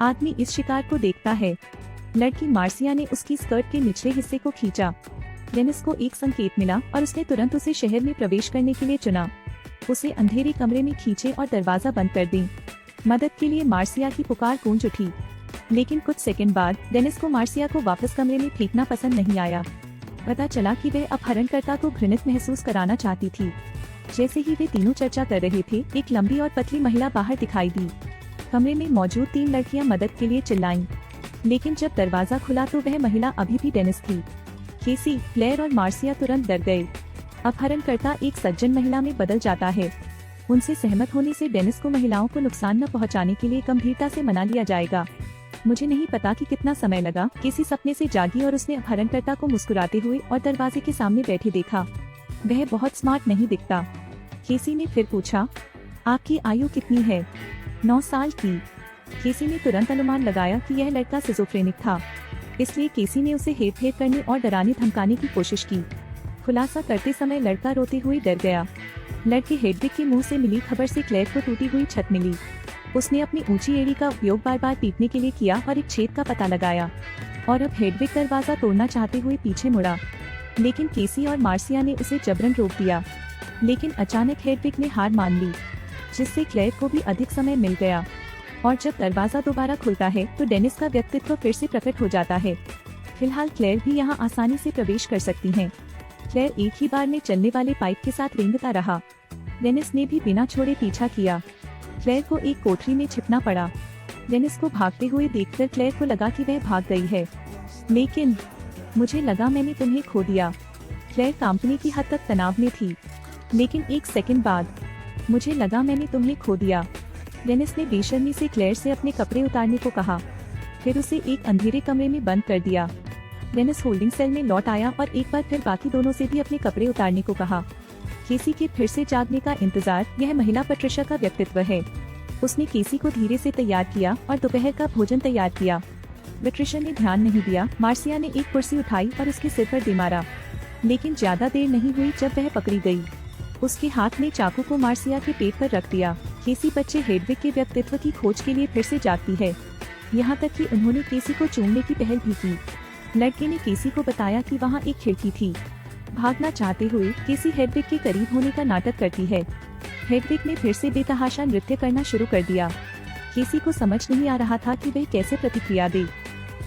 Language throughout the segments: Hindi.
आदमी इस शिकार को देखता है। लड़की मार्सिया ने उसकी स्कर्ट के निचले हिस्से को खींचा। डेनिस को एक संकेत मिला और उसने तुरंत उसे शहर में प्रवेश करने के लिए चुना। उसे अंधेरे कमरे में खींचे और दरवाजा बंद कर दी। मदद के लिए मार्सिया की पुकार गूंज उठी, लेकिन कुछ सेकंड बाद डेनिस को मार्सिया को वापस कमरे में फेंकना पसंद नहीं आया। पता चला कि वह अपहरणकर्ता को घृणित महसूस कराना चाहती थी। जैसे ही वे तीनों चर्चा कर रहे थे, एक लंबी और पतली महिला बाहर दिखाई दी। कमरे में मौजूद 3 लड़कियां मदद के लिए चिल्लाईं, लेकिन जब दरवाजा खुला तो वह महिला अभी भी डेनिस थी। केसी, क्लेयर और मार्सिया तुरंत डर गए। अपहरणकर्ता एक सज्जन महिला में बदल जाता है। उनसे सहमत होने से डेनिस को महिलाओं को नुकसान न पहुंचाने के लिए गंभीरता से मना लिया जाएगा। मुझे नहीं पता कि कितना समय लगा। केसी सपने से जागी और उसने अपहरणकर्ता को मुस्कुराते हुए और दरवाजे के सामने बैठे देखा। वह बहुत स्मार्ट नहीं दिखता। केसी ने फिर पूछा, आपकी आयु कितनी है? 9 साल की। केसी ने तुरंत अनुमान लगाया कि यह लड़का सिजोफ्रेनिक था, इसलिए केसी ने उसे हेरफेर करने और डराने धमकाने की कोशिश की। खुलासा करते समय लड़का रोते हुए डर गया। लड़के हेडविग के मुंह से मिली खबर से क्लेयर को टूटी हुई छत मिली। उसने अपनी ऊंची एड़ी का उपयोग बार बार पीटने के लिए किया और एक छेद का पता लगाया, और अब हेडविग दरवाजा तोड़ना चाहते हुए पीछे मुड़ा, लेकिन केसी और मार्सिया ने उसे जबरन रोक दिया। लेकिन अचानक हेडविग ने हार मान ली, जिससे क्लेयर को भी अधिक समय मिल गया। और जब दरवाजा दोबारा खुलता है तो डेनिस का व्यक्तित्व फिर से प्रकट हो जाता है। फिलहाल क्लेयर भी यहाँ आसानी से प्रवेश कर सकती हैं। क्लेयर एक ही बार में चलने वाले पाइप के साथ रेंगता रहा। डेनिस ने भी बिना छोड़े पीछा किया। क्लेयर को एक कोठरी में छिपना पड़ा। डेनिस को भागते हुए देखकर क्लेयर को लगा कि वह भाग गई है। लेकिन मुझे लगा मैंने तुम्हें खो दिया। क्लेयर कांपने की हद तक तनाव में थी। लेकिन एक सेकंड बाद, मुझे लगा मैंने तुम्हें खो दिया। डेनिस ने बेशर्मी से क्लेयर से अपने कपड़े उतारने को कहा, फिर उसे एक अंधेरे कमरे में बंद कर दिया। डेनिस होल्डिंग सेल में लौट आया और एक बार फिर बाकी दोनों से भी अपने कपड़े उतारने को कहा। केसी के फिर से जागने का इंतजार। यह महिला पैट्रिशा का व्यक्तित्व है। उसने केसी को धीरे से तैयार किया और दोपहर का भोजन तैयार किया। पैट्रिशा ने ध्यान नहीं दिया। मार्सिया ने एक कुर्सी उठाई और उसके सिर पर दे मारा, लेकिन ज्यादा देर नहीं हुई जब वह पकड़ी गई। उसके हाथ ने चाकू को मार्सिया के पेट पर रख दिया। केसी बच्चे हेडविग के व्यक्तित्व की खोज के लिए फिर से जागती है। यहाँ तक कि उन्होंने केसी को चूमने की पहल भी की। लड़के ने केसी को बताया कि वहाँ एक खिड़की थी। भागना चाहते हुए केसी हेडविग के करीब होने का नाटक करती है। हेडविग ने फिर से बेतहाशा नृत्य करना शुरू कर दिया। केसी को समझ नहीं आ रहा था कि वह कैसे प्रतिक्रिया दे,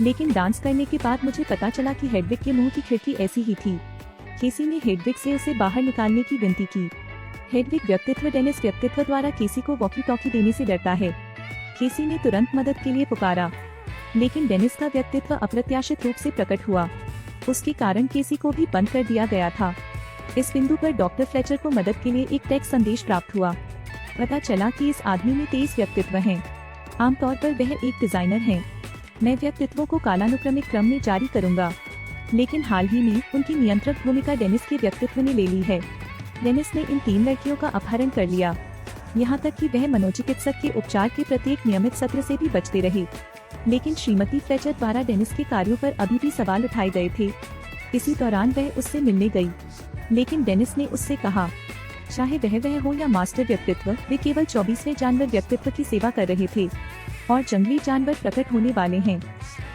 लेकिन डांस करने के बाद मुझे पता चला कि हेडविग के मुंह की खिड़की ऐसी ही थी। केसी ने हेडविग से उसे बाहर निकालने की विनती की। हेडविग व्यक्तित्व डेनिस व्यक्तित्व द्वारा केसी को वॉकी टॉकी देने से डरता है। केसी ने तुरंत मदद के लिए पुकारा, लेकिन डेनिस का व्यक्तित्व अप्रत्याशित रूप से प्रकट हुआ। उसके कारण केसी को भी बंद कर दिया गया था। इस बिंदु पर डॉक्टर फ्लेचर को मदद के लिए एक टेक्स्ट संदेश प्राप्त हुआ। पता चला कि इस आदमी में 23 व्यक्तित्व हैं। आमतौर पर वह एक डिजाइनर हैं। मैं व्यक्तित्वों को कालानुक्रमिक क्रम में जारी करूंगा, लेकिन हाल ही में उनकी नियंत्रक भूमिका डेनिस के व्यक्तित्व ने ले ली है। डेनिस ने इन 3 लड़कियों का अपहरण कर लिया, यहाँ तक कि वह मनोचिकित्सक के उपचार के प्रत्येक नियमित सत्र से भी बचते रहे। लेकिन श्रीमती फ्लेचर द्वारा डेनिस के कार्यों पर अभी भी सवाल उठाए गए थे। इसी दौरान वह उससे मिलने गई, लेकिन डेनिस ने उससे कहा, चाहे वह हो या मास्टर व्यक्तित्व, वे केवल 24वें जानवर व्यक्तित्व की सेवा कर रहे थे और जंगली जानवर प्रकट होने वाले हैं।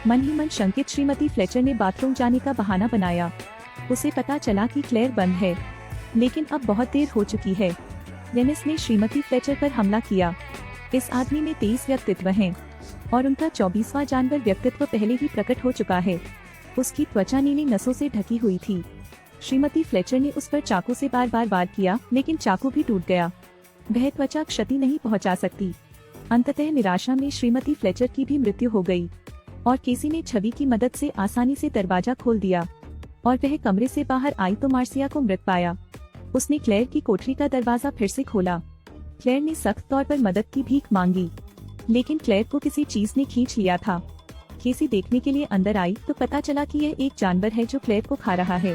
मन ही मन शंकित श्रीमती फ्लेचर ने बाथरूम जाने का बहाना बनाया। उसे पता चला कि क्लेयर बंद है, लेकिन अब बहुत देर हो चुकी है। डेनिस ने श्रीमती फ्लेचर पर हमला किया। इस आदमी में 23 व्यक्तित्व हैं और उनका 24वां जानवर व्यक्तित्व पहले ही प्रकट हो चुका है। उसकी त्वचा नीली नसों से ढकी हुई थी। श्रीमती फ्लेचर ने उस पर चाकू से बार बार वार किया, लेकिन चाकू भी टूट गया। वह त्वचा क्षति नहीं पहुंचा सकती। अंततः निराशा में श्रीमती फ्लेचर की भी मृत्यु हो गई और केसी ने छवि की मदद से आसानी से दरवाजा खोल दिया और वह कमरे से बाहर आई तो मार्सिया को मृत पाया। उसने क्लेयर की कोठरी का दरवाजा फिर से खोला। क्लेयर ने सख्त तौर पर मदद की भीख मांगी, लेकिन क्लेयर को किसी चीज ने खींच लिया था। केसी देखने के लिए अंदर आई तो पता चला कि यह एक जानवर है जो क्लेयर को खा रहा है।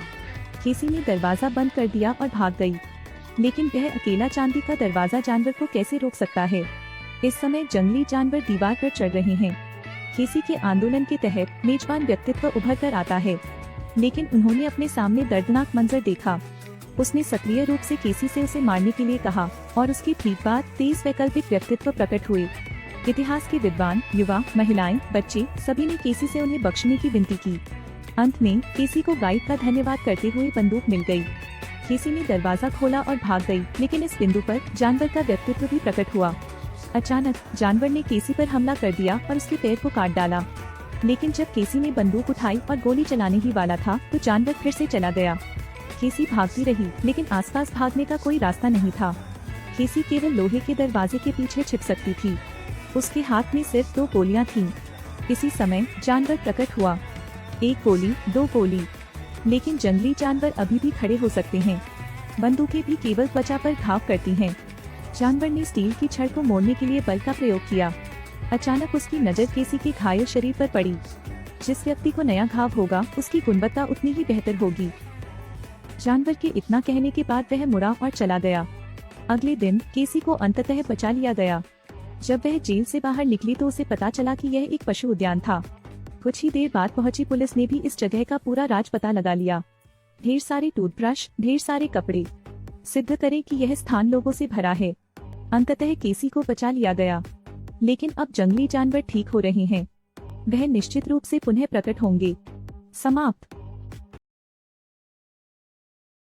केसी ने दरवाजा बंद कर दिया और भाग गई, लेकिन वह अकेला चांदी का दरवाजा जानवर को कैसे रोक सकता है। इस समय जंगली जानवर दीवार पर चढ़ रहे हैं। केसी के आंदोलन के तहत मेजबान व्यक्तित्व उभर कर आता है, लेकिन उन्होंने अपने सामने दर्दनाक मंजर देखा। उसने सक्रिय रूप से केसी से उसे मारने के लिए कहा और उसकी ठीक बाद 23 वैकल्पिक व्यक्तित्व प्रकट हुए। इतिहास के विद्वान, युवा, महिलाएं, बच्चे सभी ने केसी से उन्हें बख्शने की विनती की। अंत में केसी को गाइड का धन्यवाद करते हुए बंदूक मिल गई। केसी ने दरवाजा खोला और भाग गई, लेकिन इस बिंदु पर जानवर का व्यक्तित्व भी प्रकट हुआ। अचानक जानवर ने केसी पर हमला कर दिया और उसके पैर को काट डाला। लेकिन जब केसी ने बंदूक उठाई और गोली चलाने ही वाला था तो जानवर फिर से चला गया। केसी भागती रही, लेकिन आसपास भागने का कोई रास्ता नहीं था। केसी केवल लोहे के दरवाजे के पीछे छिप सकती थी। उसके हाथ में सिर्फ 2 गोलियां थीं। इसी समय जानवर प्रकट हुआ। 1 गोली, 2 गोली, लेकिन जंगली जानवर अभी भी खड़े हो सकते हैं। बंदूकें भी केवल त्वचा पर घाव करती हैं। जानवर ने स्टील की छड़ को मोड़ने के लिए बल का प्रयोग किया। अचानक उसकी नजर केसी के घायल शरीर पर पड़ी। जिस व्यक्ति को नया घाव होगा उसकी गुणवत्ता उतनी ही बेहतर होगी। जानवर के इतना कहने के बाद वह मुड़ा और चला गया। अगले दिन केसी को अंततः बचा लिया गया। जब वह जेल से बाहर निकली तो उसे पता चला कि यह एक पशु उद्यान था। कुछ ही देर बाद पहुंची पुलिस ने भी इस जगह का पूरा राज पता लगा लिया। ढेर सारे टूथब्रश, ढेर सारे कपड़े, सिद्ध करे कि यह स्थान लोगों से भरा है। अंततः केसी को बचा लिया गया, लेकिन अब जंगली जानवर ठीक हो रहे हैं। वह निश्चित रूप से पुनः प्रकट होंगे। समाप्त।